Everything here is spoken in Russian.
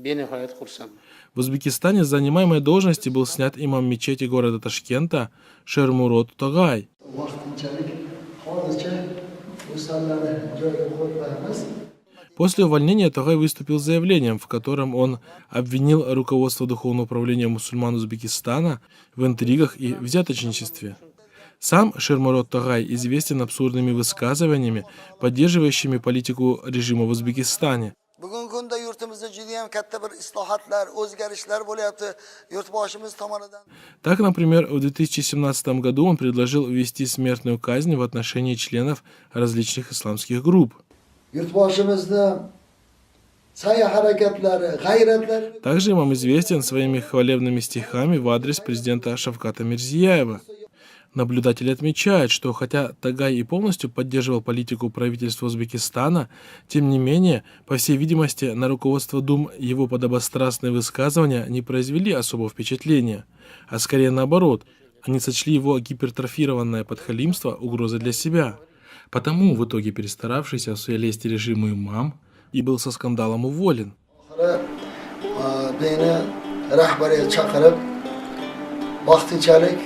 benihoyat xursand. В Узбекистане с занимаемой должности был снят имам мечети города Ташкента Шермурод Тогай. После увольнения Тогай выступил с заявлением, в котором он обвинил руководство Духовного управления мусульман Узбекистана в интригах и взяточничестве. Сам Шермурод Тогай известен абсурдными высказываниями, поддерживающими политику режима в Узбекистане. Bugungi kunda yurtimizda juda ham katta bir islohotlar, o'zgarishlar bo'lyapti. Yurtboshimiz tomonidan. Так, например, в 2017 году он предложил ввести смертную казнь в отношении членов различных исламских групп. Yurtboshimizni sa'y harakatlari, g'ayratlari. Также имам известен своими хвалебными стихами в адрес президента Шавката Мирзияева. Наблюдатели отмечают, что хотя Тогай и полностью поддерживал политику правительства Узбекистана, тем не менее, по всей видимости, на руководство Дум его подобострастные высказывания не произвели особого впечатления, а скорее наоборот, они сочли его гипертрофированное подхалимство угрозой для себя. Потому в итоге перестаравшийся в своей лести режиму имам и был со скандалом уволен. Beni rahbariyat chaqirib, vaqtinchalik